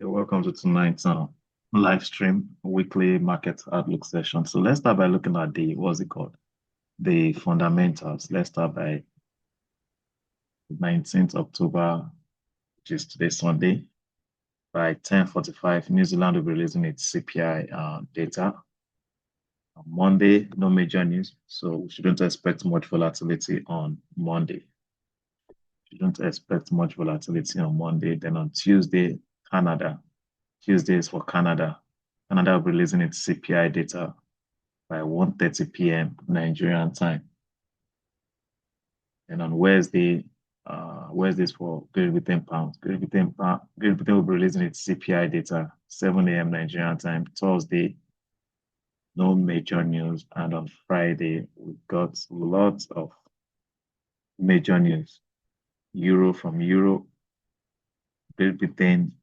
Welcome to tonight's live stream weekly market outlook session. So let's start by looking at what's it called? The fundamentals. Let's start by 19th October, which is today, Sunday. By 10:45, New Zealand will be releasing its CPI data. On Monday, no major news, so we shouldn't expect much volatility on Monday. Shouldn't expect much volatility on Monday. Then on Tuesday, Canada. Tuesday is for Canada. Canada will be releasing its CPI data by 1:30 p.m. Nigerian time. And on Wednesday, Wednesdays for Great Britain pounds. Great Britain will be releasing its CPI data 7 a.m. Nigerian time. Thursday, no major news. And on Friday, we've got lots of major news. Euro from Europe, Great Britain,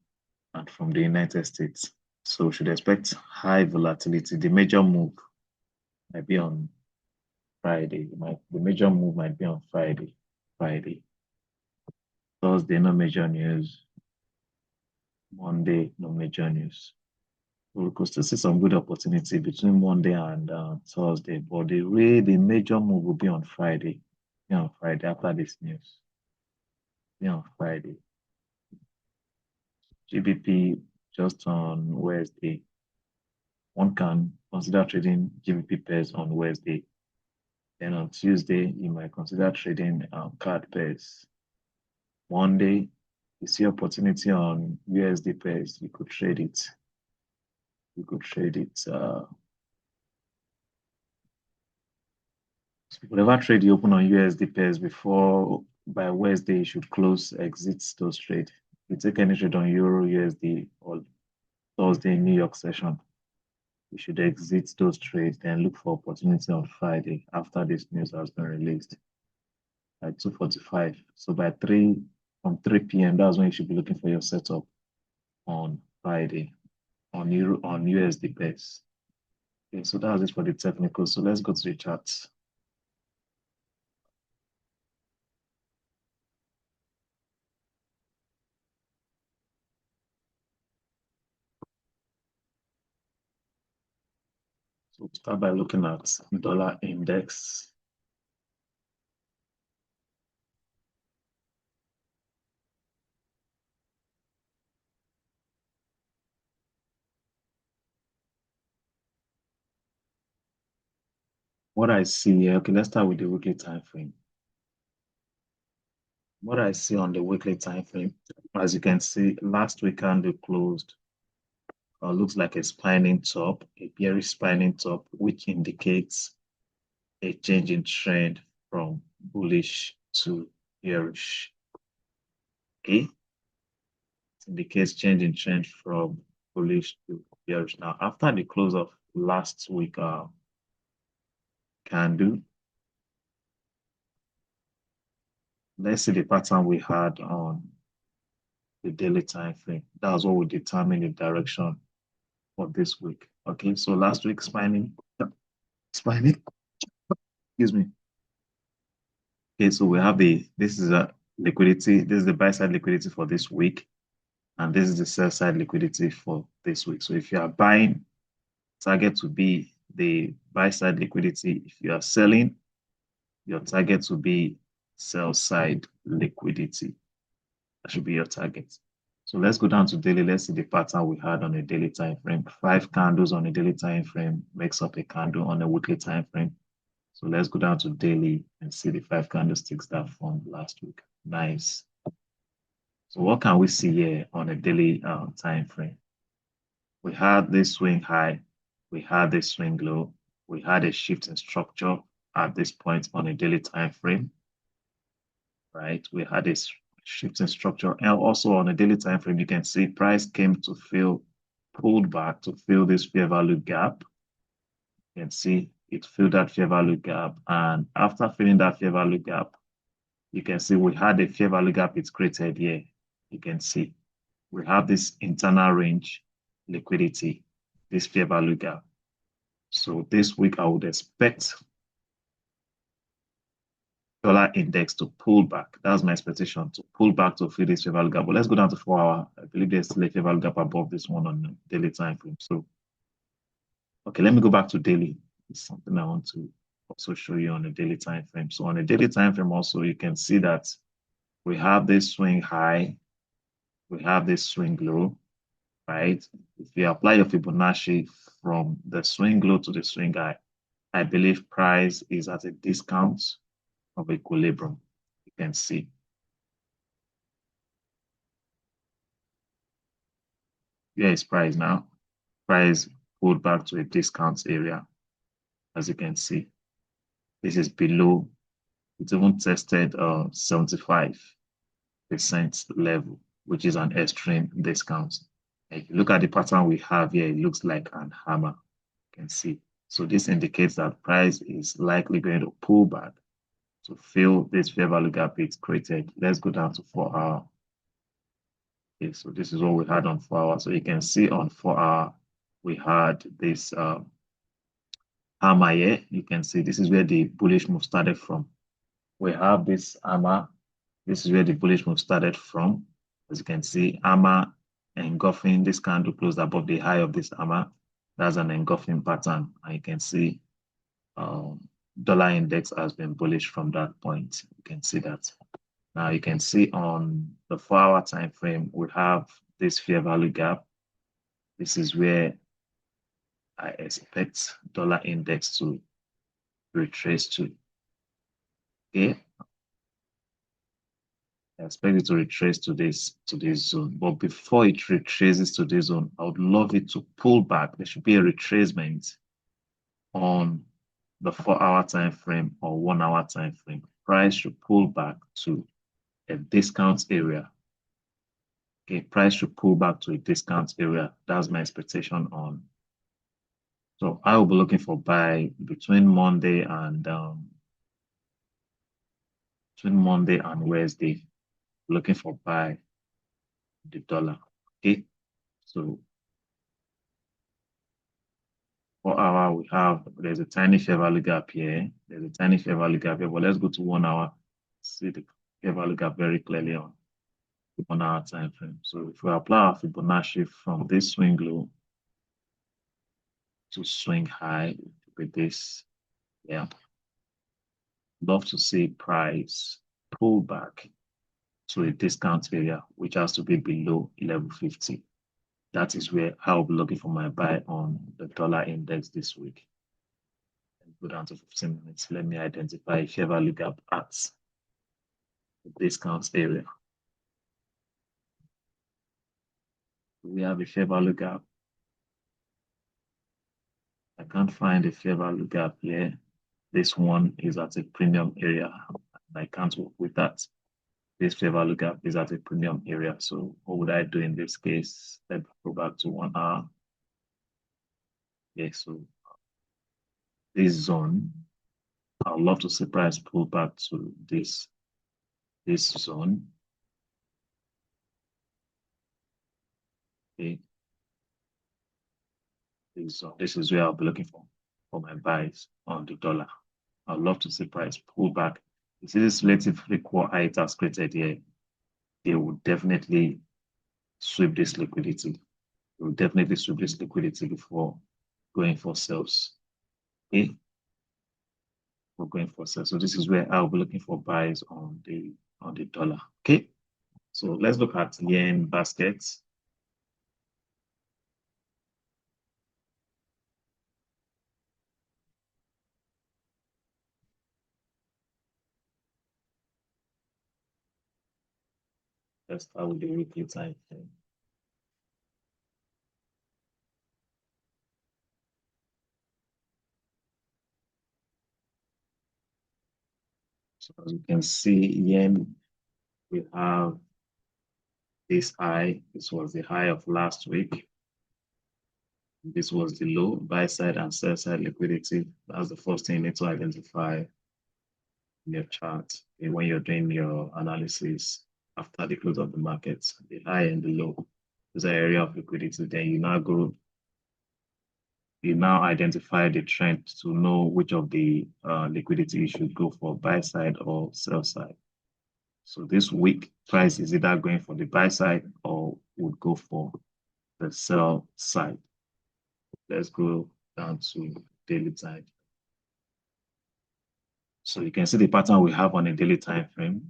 and from the United States. So we should expect high volatility. The major move might be on Friday. The major move might be on Friday. Thursday, no major news. Monday, no major news. We could still see some good opportunity between Monday and Thursday, but the major move will be on Friday. On Friday after this news. On Friday. GBP just on Wednesday. One can consider trading GBP pairs on Wednesday. Then on Tuesday, you might consider trading card pairs. Monday, you see opportunity on USD pairs, you could trade it. Whatever trade you open on USD pairs before by Wednesday, you should close exits those trades. If you take any trade on Euro USD or Thursday New York session, you should exit those trades, then look for opportunity on Friday after this news has been released at 2:45. So by from 3 p.m., that's when you should be looking for your setup on Friday on USD pairs. Okay, so that's it for the technical. So let's go to the charts. So we'll start by looking at dollar index. What I see here, okay, let's start with the weekly time frame. What I see on the weekly time frame, as you can see, last week candle closed. Looks like a spinning top, a bearish spinning top, which indicates a change in trend from bullish to bearish. Okay, it indicates change in trend from bullish to bearish. Now, after the close of last week candle, let's see the pattern we had on the daily time frame. That's what will determine the direction for this week. Okay, so last week spinning, excuse me. Okay, so we have this is a liquidity, this is the buy side liquidity for this week, and this is the sell side liquidity for this week. So if you are buying, target to be the buy side liquidity. If you are selling, your target to be sell side liquidity. That should be your target. So let's go down to daily. Let's see the pattern we had on a daily time frame. 5 candles on a daily time frame makes up a candle on a weekly time frame. So let's go down to daily and see the 5 candlesticks that formed last week. Nice. So what can we see here on a daily time frame? We had this swing high, we had this swing low, we had a shift in structure at this point on a daily time frame. Right? We had a shift in structure, and also on a daily time frame, you can see price came to pulled back to fill this fair value gap. You can see it filled that fair value gap, and after filling that fair value gap, you can see we had a fair value gap it's created here. You can see we have this internal range liquidity, this fair value gap. So this week I would expect dollar index to pull back. That's my expectation, to pull back to fill this fair value gap. But let's go down to 4-hour believe there's still a fair value gap above this one on the daily time frame. So, okay, let me go back to daily. It's something I want to also show you on the daily time frame. So on the daily time frame also, you can see that we have this swing high, we have this swing low, right? If you apply your Fibonacci from the swing low to the swing high, I believe price is at a discount of equilibrium. You can see. Here is price now. Price pulled back to a discount area, as you can see. This is below. It even tested 75% level, which is an extreme discount. If you look at the pattern we have here, it looks like an hammer. You can see. So this indicates that price is likely going to pull back to fill this fair value gap it's created. Let's go down to 4 hour. Okay, so this is what we had on 4 hours. So you can see on 4 hour, we had this hammer here. You can see this is where the bullish move started from. We have this hammer. This is where the bullish move started from. As you can see, hammer engulfing. This candle closed above the high of this hammer. That's an engulfing pattern. And you can see dollar index has been bullish from that point. You can see that. Now you can see on the 4 hour time frame, we have this fair value gap. This is where I expect dollar index to retrace to. Okay. I expect it to retrace to this zone. But before it retraces to this zone, I would love it to pull back. There should be a retracement on the 4 hour time frame or 1 hour time frame. Price should pull back to a discount area. Okay, price should pull back to a discount area. That's my expectation on. So I will be looking for buy between Monday and Wednesday. Looking for buy the dollar. Okay, so 4 hour we have there's a tiny fair value gap here. There's a tiny fair value gap here, but let's go to 1 hour. See the fair value gap very clearly on 1 hour time frame. So if we apply our Fibonacci from this swing low to swing high with this, yeah, love to see price pull back to a discount area, which has to be below level 50. That is where I'll be looking for my buy on the dollar index this week. And go down to 15 minutes. Let me identify a fair value gap at the discount area. We have a fair value gap. I can't find a fair value gap here. This one is at a premium area. I can't work with that. This fair value gap is at a premium area. So what would I do in this case? Let's go back to 1 hour. Okay, so this zone, I'd love to see price pull back to this zone. Okay. This is where I'll be looking for my buys on the dollar. I'd love to see price pull back. You see this relative equal height has created here. They will definitely sweep this liquidity. They will definitely sweep this liquidity before going for sales. Okay. We're going for sales. So this is where I'll be looking for buys on the dollar. Okay. So let's look at yen baskets. Let's start with the weekly time frame. So as you can see, yen, we have this high. This was the high of last week. This was the low, buy side and sell side liquidity. That's the first thing you need to identify in your chart when you're doing your analysis after the close of the market. The high and the low is an area of liquidity. Then you now identify the trend to know which of the liquidity you should go for, buy side or sell side. So this week, price is either going for the buy side or would go go for the sell side. Let's go down to daily time. So you can see the pattern we have on a daily time frame.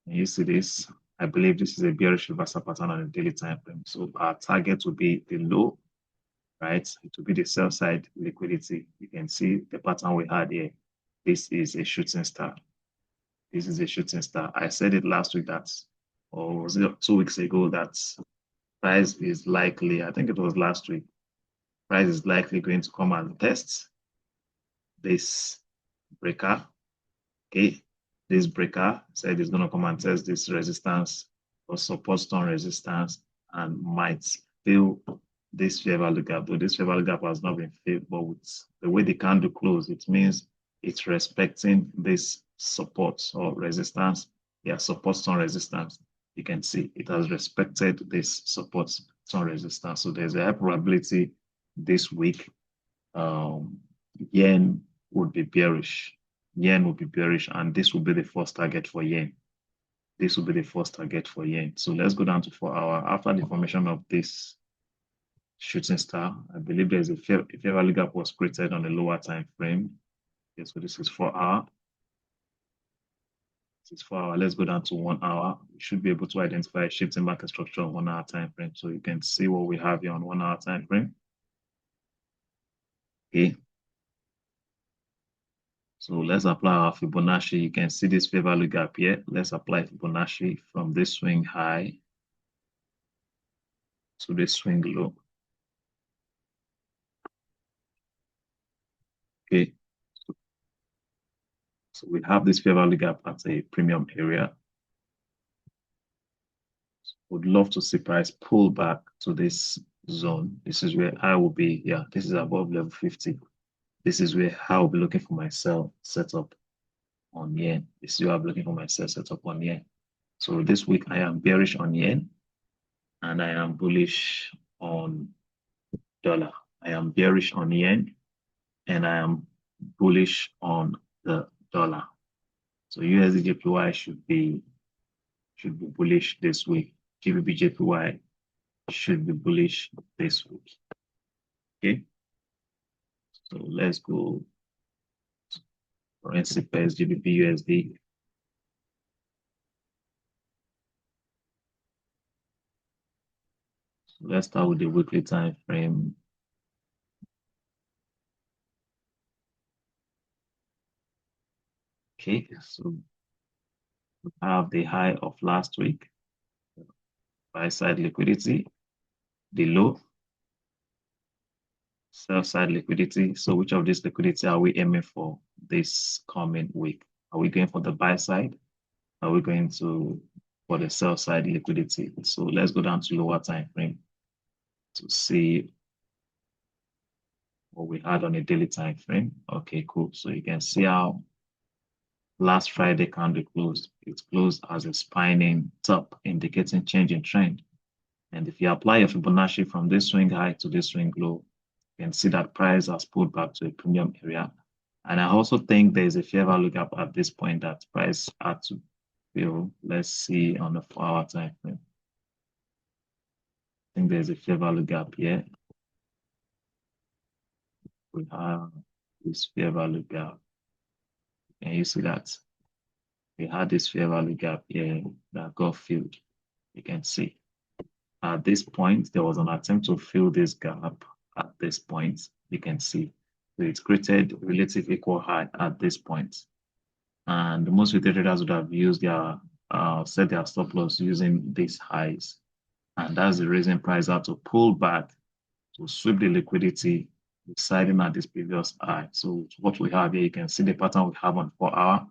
And you see this, I believe this is a bearish reversal pattern on a daily time frame. So our target will be the low, right? It will be the sell side liquidity. You can see the pattern we had here. This is a shooting star. This is a shooting star. I said it last week that, or was it 2 weeks ago, that price is likely, I think it was last week, price is likely going to come and test this breaker. Okay, this breaker said it's going to come and test this resistance or support zone resistance and might fill this fair value gap. Though this fair value gap has not been filled, but with the way the candle closed, it means it's respecting this support or resistance. Yeah, support zone resistance. You can see it has respected this support zone resistance. So there's a high probability this week yen would be bearish. Yen will be bearish, and this will be the first target for yen. This will be the first target for yen. So let's go down to 4 hour. After the formation of this shooting star, I believe there's a fair value gap was created on the lower time frame. Okay, so this is 4 hour. This is 4 hour. Let's go down to 1 hour. We should be able to identify a shifting market structure on 1 hour time frame. So you can see what we have here on 1 hour time frame. Okay. So let's apply our Fibonacci. You can see this fair value gap here. Let's apply Fibonacci from this swing high to this swing low. Okay. So we have this fair value gap at a premium area. Would love to see price pull back to this zone. This is where I will be. Yeah, this is above level 50. This is where I will be looking for my sell setup on yen. This is where I'm looking for my sell setup on yen. So this week I am bearish on yen and I am bullish on dollar. I am bearish on yen and I am bullish on the dollar. So USD/JPY should be bullish this week. GBPJPY should be bullish this week. Okay. So let's go currency pairs GBPUSD. So let's start with the weekly time frame. Okay, so we have the high of last week, buy side liquidity, the low, sell side liquidity. So which of this liquidity are we aiming for this coming week? Are we going for the buy side? Are we going for the sell side liquidity? So let's go down to lower time frame to see what we had on a daily time frame. Okay, cool. So you can see how last Friday candle closed. It closed as a spinning top, indicating change in trend. And if you apply your Fibonacci from this swing high to this swing low, you can see that price has pulled back to a premium area. And I also think there's a fair value gap at this point that price had to fill. Let's see on the 4-hour time frame. I think there's a fair value gap here. We have this fair value gap. And you see that we had this fair value gap here that got filled. You can see at this point, there was an attempt to fill this gap at this point. You can see so it created relative equal high at this point. And most retail traders would have used their set their stop loss using these highs. And that's the reason price had to pull back to sweep the liquidity, deciding at this previous high. So what we have here, you can see the pattern we have on 4-hour.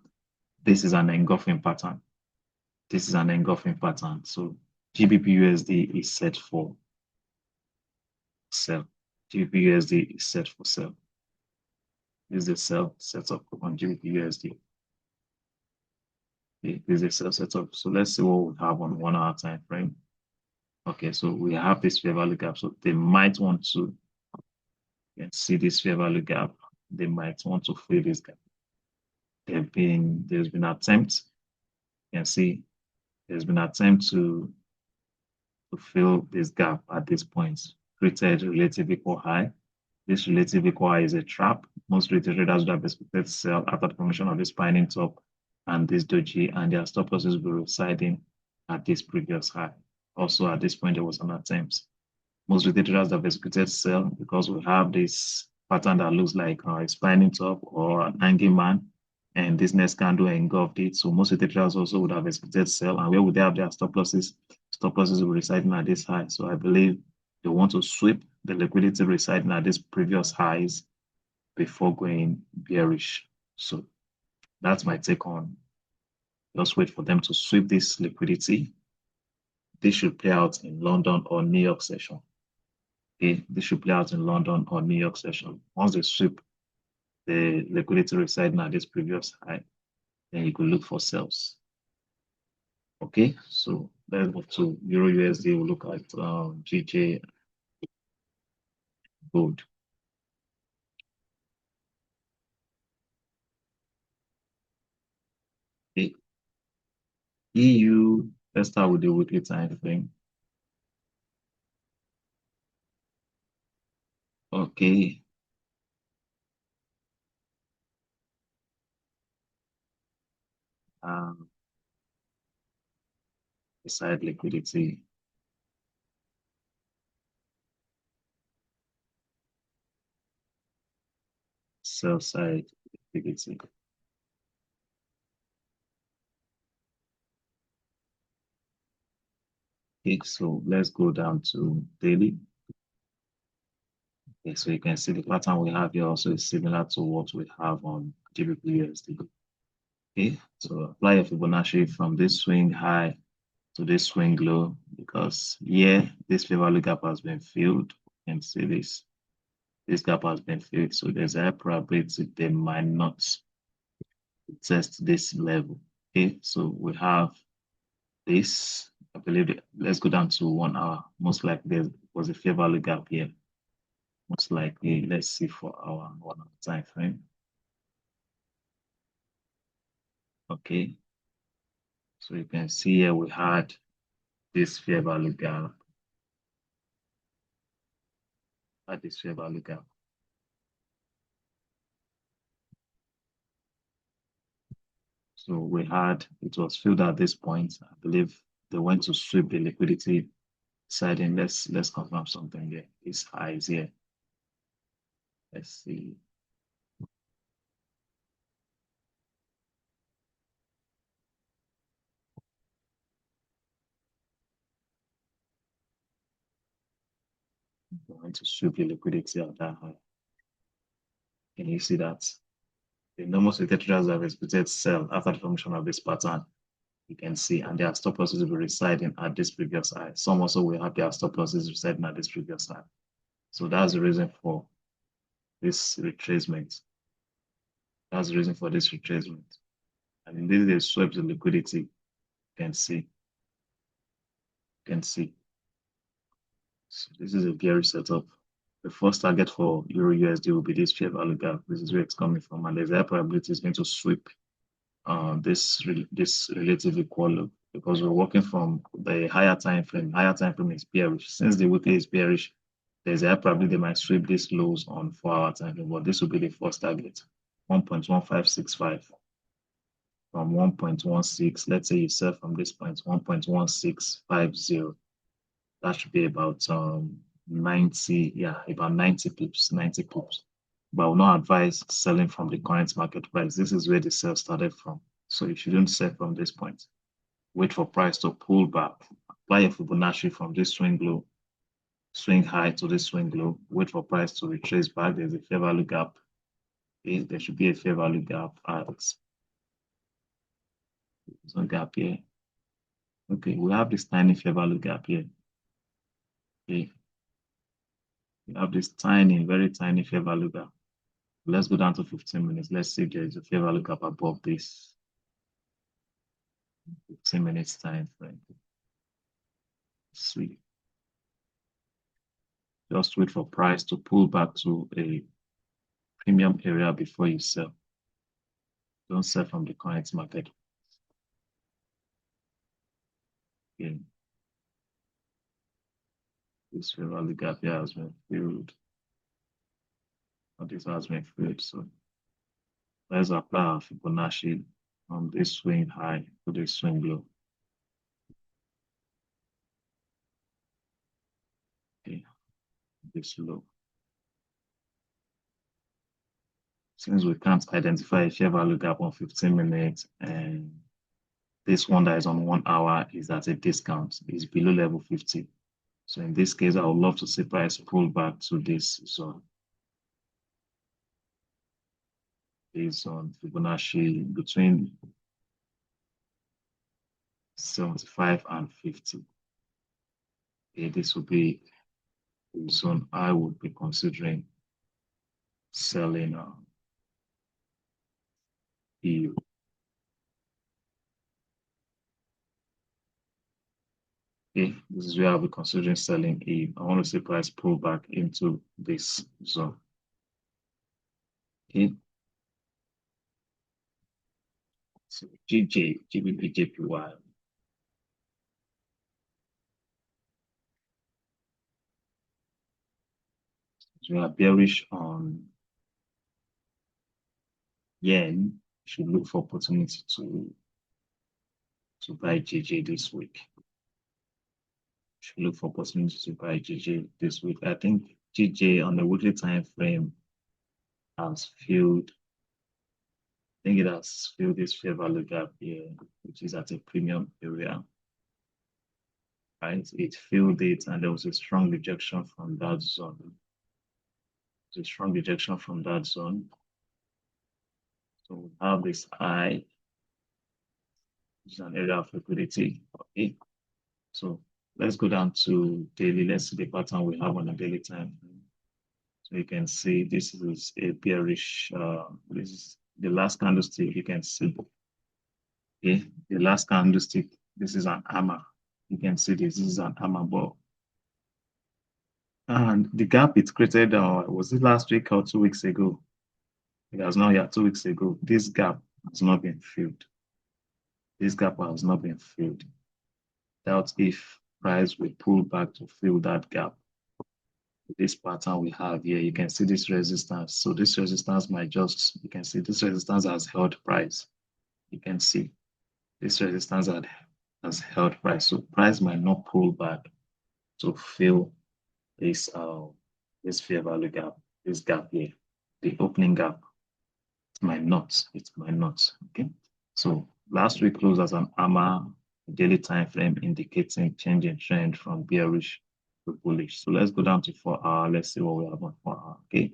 This is an engulfing pattern. This is an engulfing pattern. So GBPUSD is set for sell. GBPUSD is set for sell. This is the sell setup on GBPUSD. Okay, this is the sell setup. So let's see what we have on 1-hour time frame. Okay, so we have this fair value gap. So they might want to, you can see this fair value gap. They might want to fill this gap. There's been attempts. You can see there's been attempt to to fill this gap at this point, created relative equal high. This relative equal high is a trap. Most retail traders would have expected to sell after the formation of this spinning top and this doji, and their stop losses will be residing at this previous high. Also, at this point, there was an attempt. Most retail traders have executed sell because we have this pattern that looks like a spinning top or an hanging man, and this next candle engulfed it. So most retail traders also would have executed sell, and where would they have their stop losses? Stop losses will be residing at this high. So I believe they want to sweep the liquidity residing at these previous highs before going bearish. So that's my take on. Just wait for them to sweep this liquidity. This should play out in London or New York session. Okay, this should play out in London or New York session. Once they sweep the liquidity residing at this previous high, then you could look for sales. Okay, so let's move to Euro USD. We'll look at GJ gold. Okay. EU, let's start with the weekly time frame. Okay. Um, beside liquidity, sell side liquidity. Okay, so let's go down to daily. Okay, so you can see the pattern we have here also is similar to what we have on GBPUSD. Okay, so apply a Fibonacci from this swing high to this swing low, because here this fair value gap has been filled. You can see this gap has been filled, so there's a high probability they might not test this level. Okay, so we have this. I believe let's go down to 1 hour. Most likely there was a fair value gap here. Most likely, let's see for our 1 hour time frame. Okay, so you can see here we had this fair value gap. At this fair value gap. So we had, it was filled at this point. I believe they went to sweep the liquidity deciding let's confirm something here. This high is here. Let's see. They went to sweep the liquidity at that high. Can you see that? The normal stated traders have expected sell after the formation of this pattern. You can see, and their stop losses will be residing at this previous high. Some also will have their stop losses residing at this previous high. So that's the reason for this retracement. That's the reason for this retracement. And in this, they swept the liquidity. You can see. You can see. So this is a bearish setup. The first target for Euro USD will be this fair value gap. This is where it's coming from, and there's a probability it's going to sweep this relative equal, because we're working from the higher time frame. Higher time frame is bearish. Since the weekly is bearish, there's a probability they might sweep these lows on 4-hour time frame, but this will be the first target, 1.1565 from 1.16. Let's say you sell from this point, 1.1650. That should be about 90, yeah, about 90 pips, 90 pips. But I will not advise selling from the current market price. This is where the sell started from. So you shouldn't sell from this point. Wait for price to pull back. Apply a Fibonacci from this swing low, swing high to this swing low. Wait for price to retrace back. There's a fair value gap. There should be a fair value gap. There's no gap here. Okay, we have this tiny fair value gap here. Okay, we have this tiny, very tiny fair value gap. Let's go down to 15 minutes. Let's see if there is a fair value gap above this 15 minutes time frame. See. Just wait for price to pull back to a premium area before you sell. Don't sell from the current market. Okay. This fair value gap here has been filled. Or this has been filled. So let's apply our Fibonacci on this swing high to this swing low. Okay, this low. Since we can't identify a fair value gap on 15 minutes, and this one that is on 1 hour is at a discount, is below level 50. So in this case, I would love to see price pull back to this zone. Based on Fibonacci between 75 and 50. Okay, this would be the zone I would be considering selling EU. Okay, this is where I'll be considering selling EU. I want to see price pull back into this zone. Okay. So GBPJPY. So we are bearish on yen. Should look for opportunity to buy JJ this week. Should look for opportunity to buy JJ this week. I think JJ on the weekly time frame has filled. I think it has filled this fair value gap here, which is at a premium area. Right? It filled it, and there was a strong rejection from that zone. A strong rejection from that zone. So we have this high, which is an area of liquidity. Okay. So let's go down to daily. Let's see the pattern we have on the daily time frame. So you can see this is a bearish, this is the last candlestick you can see. Okay, the last candlestick, this is an hammer. You can see this is an hammer ball. And the gap it created, was it last week or 2 weeks ago? It has not yet 2 weeks ago. This gap has not been filled. This gap has not been filled. Doubt if price will pull back to fill that gap. This pattern we have here, you can see this resistance. So this resistance might just, you can see this resistance has held price. You can see this resistance has held price. So price might not pull back to fill this fair value gap, this gap here, the opening gap. It might not. Okay. So last week closed as an hammer, daily time frame indicating changing trend from bearish to bullish. So let's go down to 4 hour. Let's see what we have on 4 hour. Okay.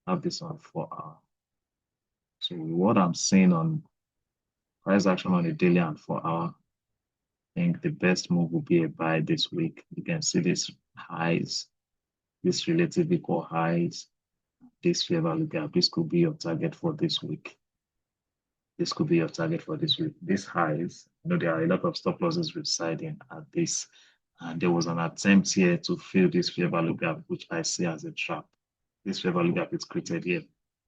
Have this on 4 hour. So what I'm seeing on price action on the daily and 4 hour, I think the best move will be a buy this week. You can see these highs, this relative equal highs, this fair value gap. This could be your target for this week. This could be your target for this week. These highs, you know, there are a lot of stop losses residing at this. And there was an attempt here to fill this fair value gap, which I see as a trap. This fair value gap is created here.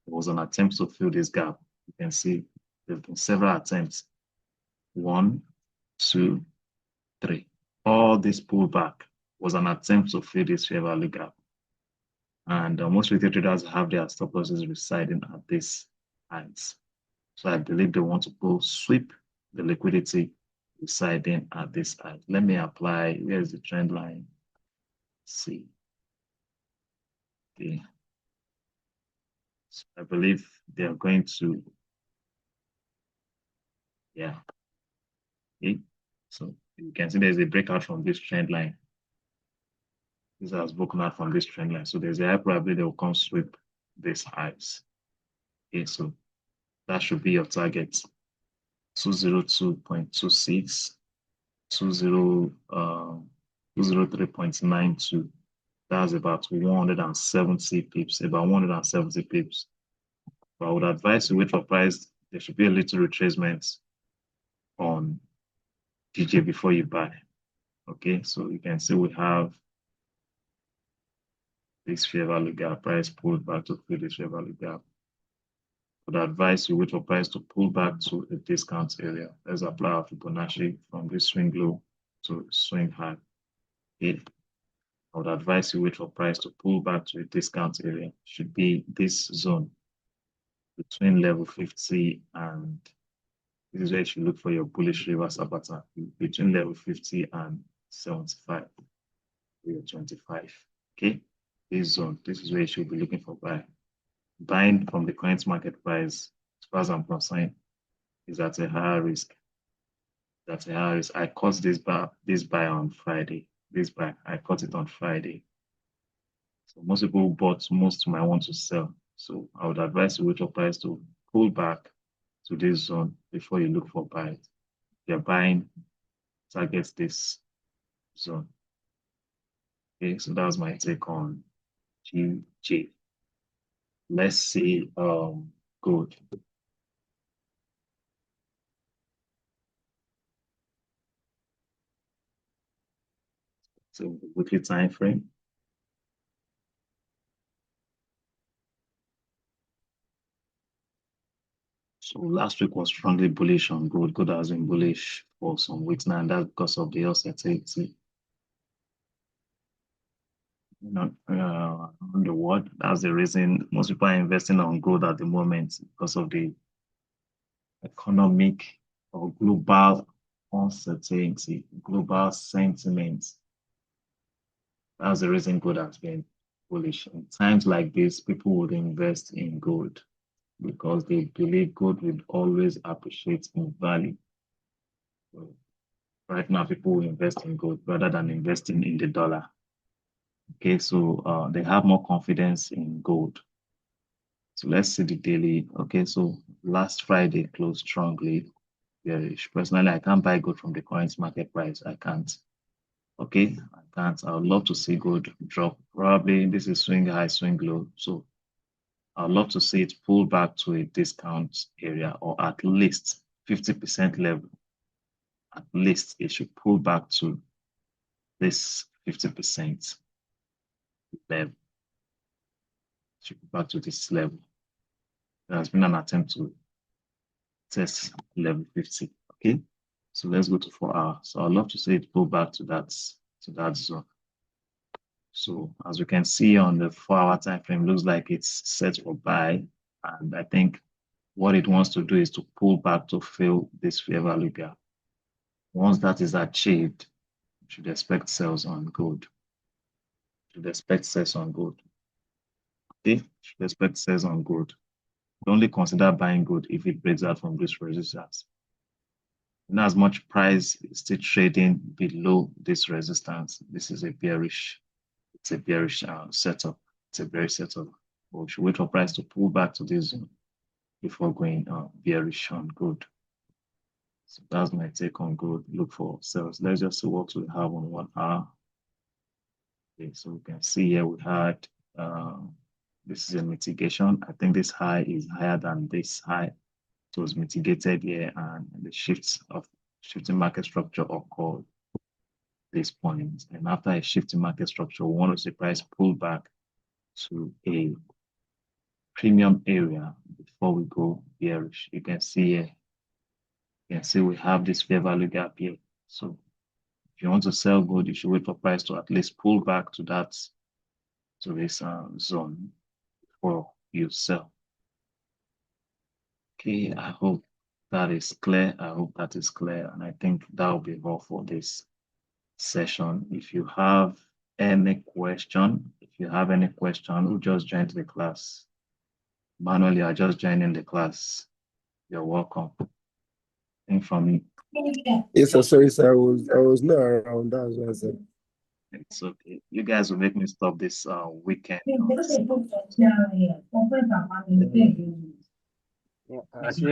There was an attempt to fill this gap. You can see there have been several attempts. 1, 2, 3. All this pullback was an attempt to fill this fair value gap. And most retail traders have their stop losses residing at this heights. So I believe they want to go sweep the liquidity residing at this height. Let me apply, where's the trend line? Let's see. Okay. So I believe they are going to, yeah. Okay. So you can see there's a breakout from this trend line. This has broken out from this trend line. So there's a high probability they will come sweep these highs. Okay, so that should be your target. 202.26, 203.92. That's about 170 pips, about 170 pips. But I would advise you wait for price. There should be a little retracement on DJ before you buy. Okay, so you can see we have this fair value gap, price pulled back to fill this fair value gap. I would advise you wait for price to pull back to a discount area. Let's apply our Fibonacci from this swing low to swing high. Okay, I would advise you wait for price to pull back to a discount area. Should be this zone between level 50 and this is where you should look for your bullish reversal pattern between level 50 and 75 or 25. Okay, this zone, this is where you should be looking for buy. Buying from the current market price, as far as I'm concerned, is at a higher risk. That's a higher risk. I caught this buy on Friday. This buy, I caught it on Friday. So most people bought, most might want to sell. So I would advise you wait for price to pull back to this zone before you look for buy. If you're buying, target this zone. Okay, so that's my take on GJ. Let's see gold. So weekly time frame. So last week was strongly bullish on gold. Gold has been bullish for some weeks now, and that's because of the uncertainty on the world. That's the reason most people are investing on gold at the moment because of the economic or global uncertainty, global sentiment. That's the reason gold has been bullish. In times like this, people would invest in gold because they believe gold will always appreciate in value. So right now, people will invest in gold rather than investing in the dollar. Okay, so they have more confidence in gold. So let's see the daily. Okay, so last Friday closed strongly. Bearish. Personally, I can't buy gold from the current market price. I can't. Okay, I can't. I would love to see gold drop. Probably this is swing high, swing low. So I'd love to see it pull back to a discount area or at least 50% level. At least it should pull back to this 50% level. It should go back to this level. There has been an attempt to test level 50. Okay, so let's go to 4 hours. So I'd love to see it pull back to that zone. So as you can see on the 4-hour time frame, looks like it's set for buy. And I think what it wants to do is to pull back to fill this fair value gap. Once that is achieved, you should expect sales on gold. You should expect sales on gold. Okay, you should expect sales on gold. Only consider buying gold if it breaks out from this resistance. In as much price is still trading below this resistance, this is a bearish. It's a bearish setup. It's a bearish setup. We should wait for price to pull back to this zone before going bearish on gold. So that's my take on gold. Look for sales. Let's just see what we have on 1 hour. Okay, so we can see here we had this is a mitigation. I think this high is higher than this high. So it was mitigated here, and the shifting market structure occurred this point. And after a shifting market structure, we want to see price pull back to a premium area before we go bearish. You can see here, you can see we have this fair value gap here. So if you want to sell gold, you should wait for price to at least pull back to that, to this zone before you sell. Okay, I hope that is clear. I hope that is clear. And I think that will be all for this session. If you have any question, who just joined the class, Manuel, you are just joining the class. You're welcome. And from me. Yes, sir. Sorry, sir. I was not around. That's why I said. It's okay. You guys will make me stop this weekend. Yeah, I see.